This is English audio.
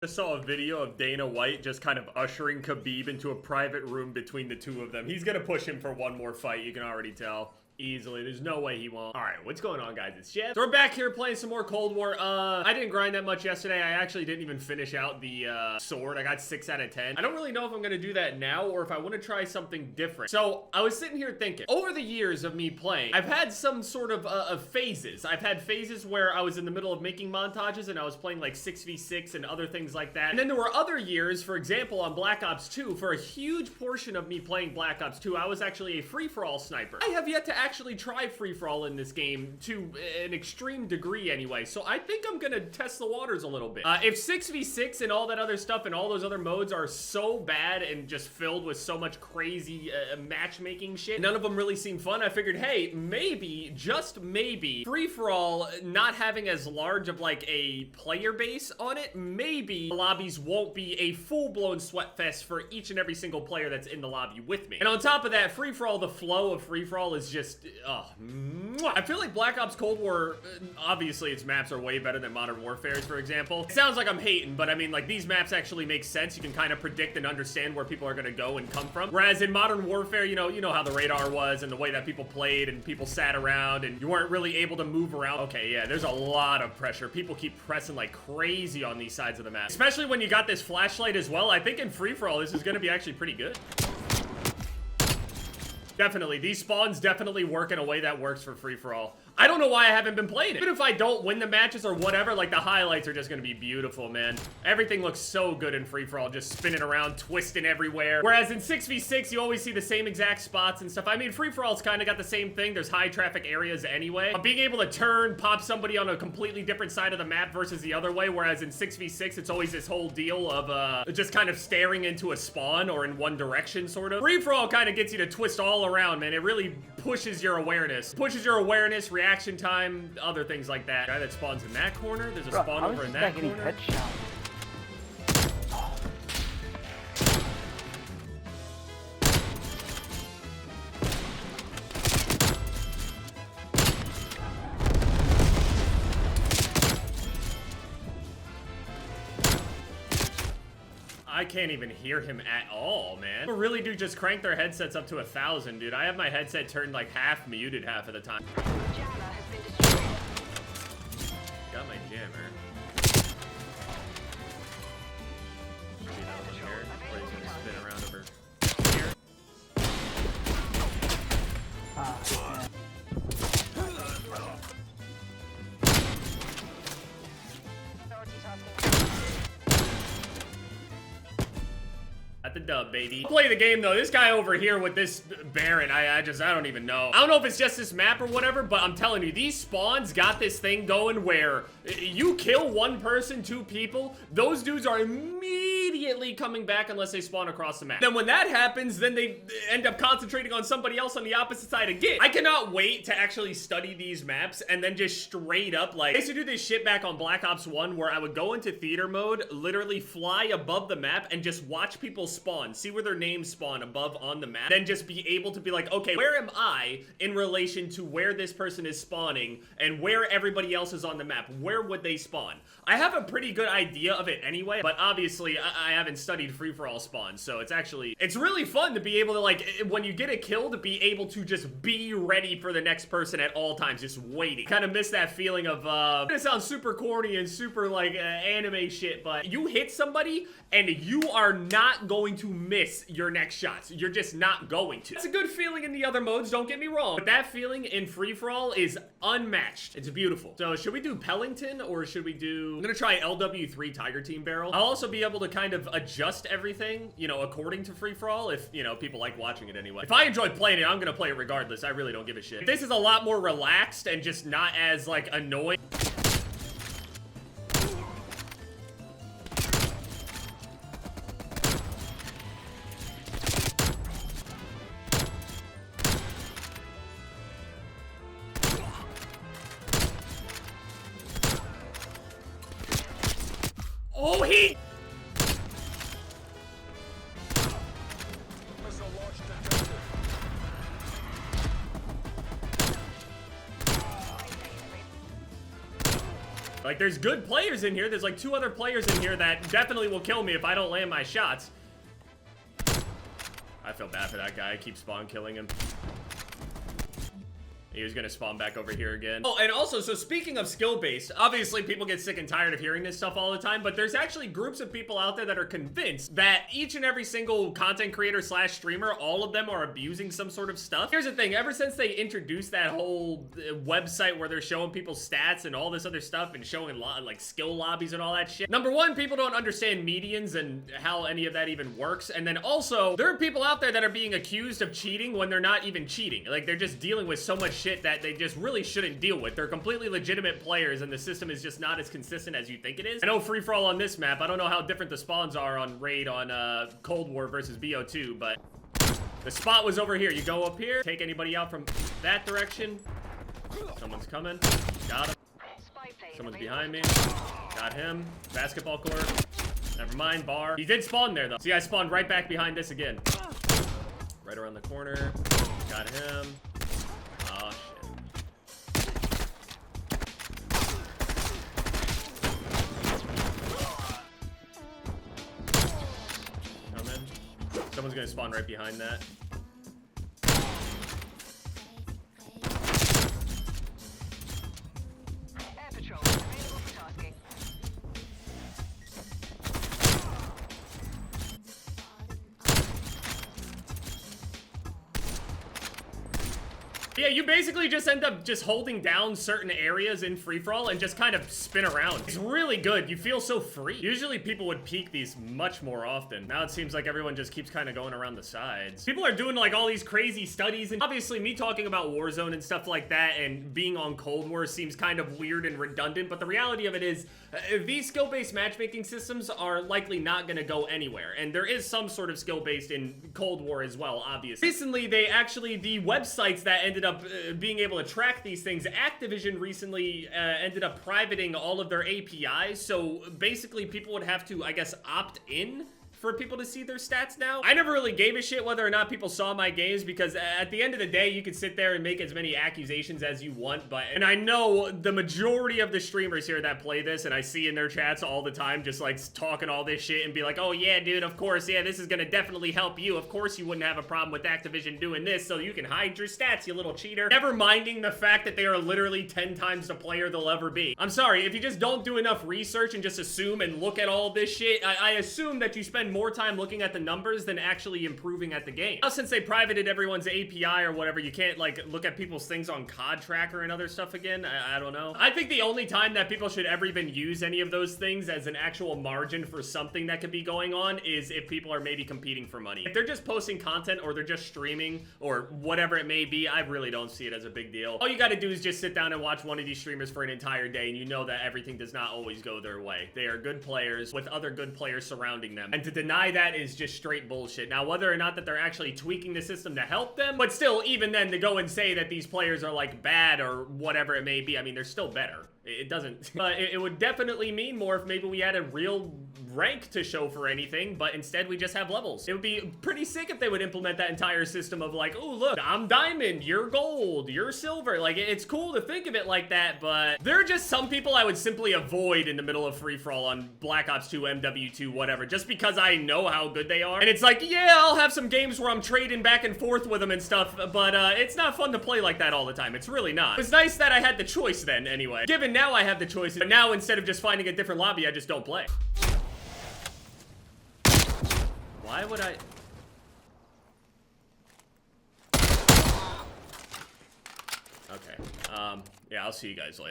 I saw a video of Dana White just kind of ushering Khabib into a private room between the two of them. He's gonna push him for one more fight, you can already tell. Easily. There's no way he won't. All right, what's going on, guys? It's Jeff. So we're back here playing some more Cold War. I didn't grind that much yesterday. I actually didn't even finish out the sword. I got 6 out of 10. I don't really know if I'm gonna do that now or if I want to try something different. So I was sitting here thinking, over the years of me playing, I've had some sort of phases. I've had phases where I was in the middle of making montages and I was playing like 6v6 and other things like that. And then there were other years, for example, on Black Ops 2, for a huge portion of me playing Black Ops 2, I was actually a free-for-all sniper. I have yet to actually try free-for-all in this game to an extreme degree anyway, so I think I'm gonna test the waters a little bit. If 6v6 and all that other stuff and all those other modes are so bad and just filled with so much crazy matchmaking shit, none of them really seem fun, I figured, hey, maybe, just maybe, free-for-all not having as large of like a player base on it, maybe the lobbies won't be a full-blown sweat fest for each and every single player that's in the lobby with me. And on top of that, free-for-all, the flow of free-for-all is just, I feel like Black Ops Cold War, obviously its maps are way better than Modern Warfare's, for example. It sounds like I'm hating, but I mean, like, these maps actually make sense. You can kind of predict and understand where people are gonna go and come from. Whereas in Modern Warfare, you know how the radar was and the way that people played and people sat around and you weren't really able to move around. Okay, yeah, there's a lot of pressure. People keep pressing like crazy on these sides of the map. Especially when you got this flashlight as well. I think in free-for-all, this is gonna be actually pretty good. Definitely. These spawns definitely work in a way that works for free-for-all. I don't know why I haven't been playing it. Even if I don't win the matches or whatever, like, the highlights are just gonna be beautiful, man. Everything looks so good in free-for-all, just spinning around, twisting everywhere. Whereas in 6v6, you always see the same exact spots and stuff. I mean, free-for-all's kind of got the same thing. There's high traffic areas anyway. Being able to turn, pop somebody on a completely different side of the map versus the other way, whereas in 6v6, it's always this whole deal of just kind of staring into a spawn or in one direction, sort of. Free-for-all kind of gets you to twist all around, man. It really pushes your awareness. Pushes your awareness, reaction time, other things like that. Guy that spawns in that corner. There's a spawn over in that corner. I can't even hear him at all, man. People really do just crank their headsets up to 1,000, dude. I have my headset turned like half muted half of the time. Got my jammer. Maybe another one here. Where he's gonna spin around over here. At the dub, baby. Play the game though. This guy over here with this Baron, I don't even know. I don't know if it's just this map or whatever, but I'm telling you, these spawns got this thing going where you kill one person, 2 people, those dudes are immediately coming back unless they spawn across the map. Then when that happens, then they end up concentrating on somebody else on the opposite side again. I cannot wait to actually study these maps and then just straight up, like, I used to do this shit back on Black Ops 1 where I would go into theater mode, literally fly above the map and just watch people spawn, see where their names spawn above on the map, then just be able to be like, okay, where am I in relation to where this person is spawning and where everybody else is on the map? Where would they spawn? I have a pretty good idea of it anyway, but obviously I haven't studied free-for-all spawns, so it's really fun to be able to, like, when you get a kill, to be able to just be ready for the next person at all times, just waiting. Kind of miss that feeling of, it sounds super corny and super, like, anime shit, but you hit somebody and you are not going to miss your next shots. You're just not going to. It's a good feeling in the other modes, don't get me wrong, but that feeling in free-for-all is unmatched. It's beautiful. So should we do Pellington or should we do... I'm gonna try LW3 Tiger Team Barrel. I'll also be able to kind of adjust everything, you know, according to free-for-all if, you know, people like watching it anyway. If I enjoy playing it, I'm gonna play it regardless. I really don't give a shit. If this is a lot more relaxed and just not as, like, annoying. Oh, he... Like, there's good players in here. There's like 2 other players in here that definitely will kill me if I don't land my shots. I feel bad for that guy. I keep spawn killing him. He was gonna spawn back over here again. Oh, and also, so speaking of skill-based, obviously people get sick and tired of hearing this stuff all the time, but there's actually groups of people out there that are convinced that each and every single content creator slash streamer, all of them are abusing some sort of stuff. Here's the thing, ever since they introduced that whole website where they're showing people's stats and all this other stuff and showing like skill lobbies and all that shit, number one, people don't understand medians and how any of that even works, and then also, there are people out there that are being accused of cheating when they're not even cheating. Like, they're just dealing with so much shit that they just really shouldn't deal with. They're completely legitimate players and the system is just not as consistent as you think it is. I know free-for-all on this map, I don't know how different the spawns are on Raid on Cold War versus BO2, but the spot was over here. You go up here, take anybody out from that direction. Someone's coming. Got him. Someone's behind me. Got him. Basketball court. Never mind, bar. He did spawn there though. See, I spawned right back behind this again. Right around the corner. Got him. Oh, shit. Coming. Someone's gonna spawn right behind that. Air patrol available for tasking. Yeah, you basically just end up just holding down certain areas in free-for-all and just kind of spin around. It's really good. You feel so free. Usually people would peek these much more often. Now it seems like everyone just keeps kind of going around the sides. People are doing like all these crazy studies, and obviously me talking about Warzone and stuff like that and being on Cold War seems kind of weird and redundant, but the reality of it is these skill-based matchmaking systems are likely not going to go anywhere, and there is some sort of skill-based in Cold War as well, obviously. Recently, the websites that ended up being able to track these things, Activision recently ended up privating all of their APIs, so basically people would have to, I guess, opt in for people to see their stats now. I never really gave a shit whether or not people saw my games because at the end of the day, you can sit there and make as many accusations as you want, and I know the majority of the streamers here that play this, and I see in their chats all the time just like talking all this shit and be like, oh yeah, dude, of course, yeah, this is gonna definitely help you. Of course you wouldn't have a problem with Activision doing this so you can hide your stats, you little cheater. Never minding the fact that they are literally 10 times the player they'll ever be. I'm sorry, if you just don't do enough research and just assume and look at all this shit, I assume that you spend more time looking at the numbers than actually improving at the game. Now, since they privated everyone's API or whatever, you can't like look at people's things on COD Tracker and other stuff again. I don't know. I think the only time that people should ever even use any of those things as an actual margin for something that could be going on is if people are maybe competing for money. If they're just posting content or they're just streaming or whatever it may be, I really don't see it as a big deal. All you gotta do is just sit down and watch one of these streamers for an entire day and you know that everything does not always go their way. They are good players with other good players surrounding them. And to deny that is just straight bullshit. Now, whether or not that they're actually tweaking the system to help them, but still, even then, to go and say that these players are like bad or whatever it may be, I mean, they're still better. It doesn't, it would definitely mean more if maybe we had a real rank to show for anything, but instead we just have levels. It would be pretty sick if they would implement that entire system of like, oh look, I'm diamond, you're gold, you're silver. Like, it's cool to think of it like that, but there are just some people I would simply avoid in the middle of free-for-all on Black Ops 2, MW2, whatever, just because I know how good they are. And it's like, yeah, I'll have some games where I'm trading back and forth with them and stuff, but it's not fun to play like that all the time. It's really not. It's nice that I had the choice then, anyway. Given now I have the choice, but now instead of just finding a different lobby, I just don't play. Why would I? Okay, yeah, I'll see you guys later.